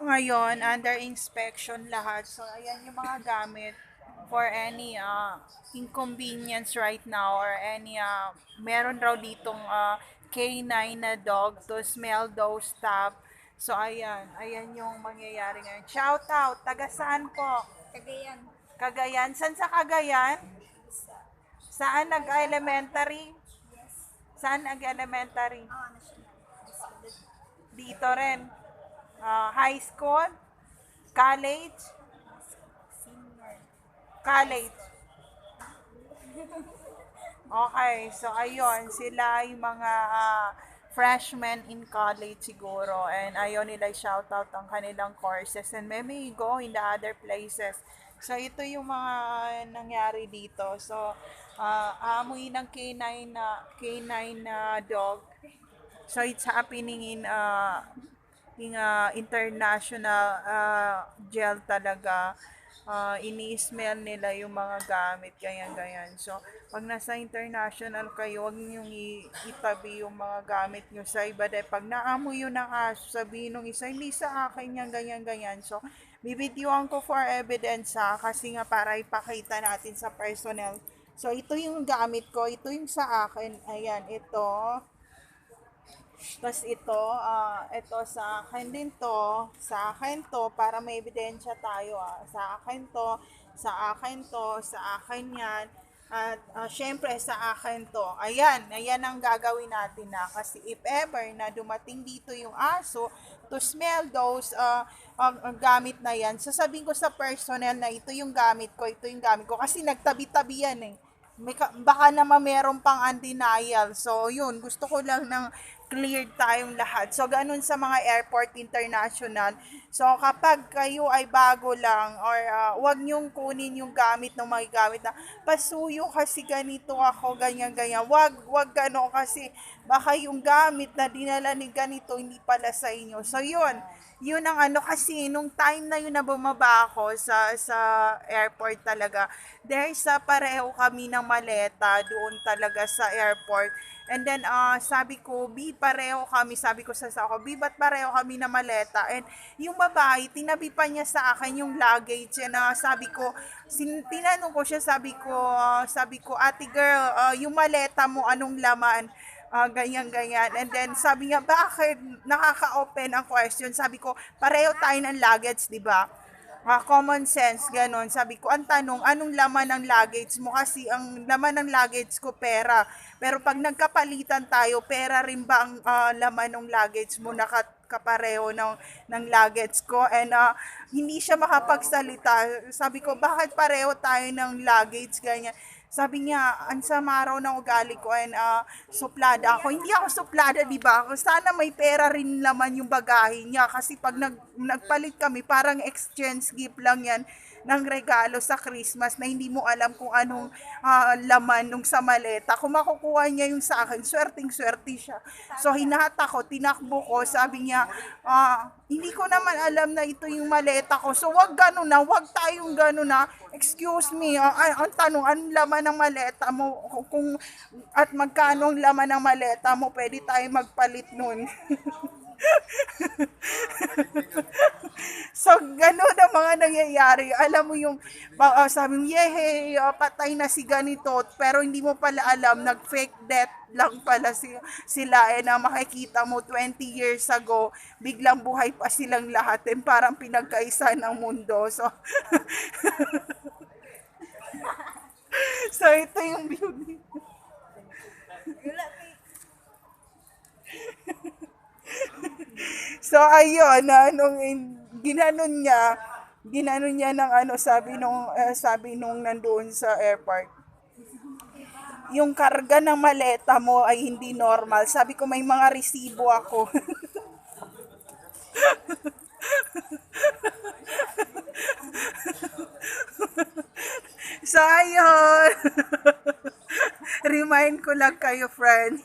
Ngayon, under inspection lahat. So, ayan yung mga gamit for any inconvenience right now or any meron raw ditong K9 na dog to smell those stuff. So, ayan yung mangyayari ngayon. Shout out, taga saan po? Cagayan. Cagayan. Saan sa Cagayan? Sa, Saan nag-elementary? yes. Saan nag-elementary? National. High school. Dito rin. High school? College? Senior. College. Okay, so ayun, sila yung mga freshmen in college siguro and ayaw nila shoutout ang kanilang courses and maybe go in the other places. So ito yung mga nangyari dito. So amoy ng K9 na dog. So it's happening in international jail talaga. Ini-smell nila yung mga gamit, ganyan-ganyan. So, pag nasa international kayo, huwag niyong itabi yung mga gamit niyo sa iba. Dahil pag naamoy yun na kaso, sabihin nung isa, hindi sa akin yan, ganyan-ganyan. So, bibidyoan ko for evidence kasi nga para ipakita natin sa personnel. So, ito yung gamit ko, ito yung sa akin. Ayan, ito. Tapos ito sa akin din to, sa akin to, para may ebidensya tayo sa akin to, sa akin to, sa akin yan, at syempre sa akin to. Ayan ang gagawin natin kasi if ever na dumating dito yung aso, to smell those gamit na yan, sasabihin ko sa personnel na ito yung gamit ko, ito yung gamit ko, kasi nagtabi-tabi yan baka naman meron pang undenial. So, yun, gusto ko lang ng cleared tayong lahat. So, ganun sa mga airport international. So, kapag kayo ay bago lang or wag nyong kunin yung gamit ng mga gamit na pasuyo kasi ganito ako, ganyan-ganyan. Wag gano'n kasi baka yung gamit na dinala ni ganito hindi pala sa inyo. So, yun ang kasi nung time na yun na bumaba ako sa airport talaga, there's pareho kami ng maleta doon talaga sa airport. And then sabi ko, B, pareho kami, sabi ko sa ako, B, ba't pareho kami na maleta? And yung babae, tinabi pa niya sa akin yung luggage. And sabi ko, tinanong ko siya, sabi ko, ate girl, yung maleta mo, anong laman? Ganyan-ganyan. And then sabi niya, bakit nakaka-open ang question? Sabi ko, pareho tayo ng luggage, di ba? Common sense, ganon. Sabi ko, ang tanong, anong laman ng luggage mo? Kasi ang laman ng luggage ko, pera. Pero pag nagkapalitan tayo, pera rin ba ang laman ng luggage mo? Kapareho ng luggage ko. And hindi siya makapagsalita. Sabi ko, bakit pareho tayo ng luggage? Ganyan. Sabi niya, ang sama raw ng ugali ko and suplada ako. Hindi ako suplada, di ba? Sana may pera rin laman yung bagahe niya kasi pag nagpalit kami, parang exchange gift lang yan ng regalo sa Christmas na hindi mo alam kung anong laman nung sa maleta. Kung makukuha niya yung sa akin, swerting-swerte siya. So, hinata ko, tinakbo ko, sabi niya, hindi ko naman alam na ito yung maleta ko. So, wag gano'n na, wag tayong gano'n na. Excuse me, ang tanong, anong laman ng maleta mo? At magkano ang laman ng maleta mo, pwede tayo magpalit nun. So, gano'n ang mga nangyayari. Alam mo yung, sabi mo, yehe, patay na si ganito. Pero hindi mo pala alam, nag-fake death lang pala sila. Na makikita mo 20 years ago, biglang buhay pa silang lahat. And parang pinagkaisa ng mundo. So, so ito yung beauty. So, ayun, ginanon niya ng sabi nung nandoon sa airport. Yung karga ng maleta mo ay hindi normal. Sabi ko, may mga resibo ako. So, ayun. Remind ko lang kayo, friend.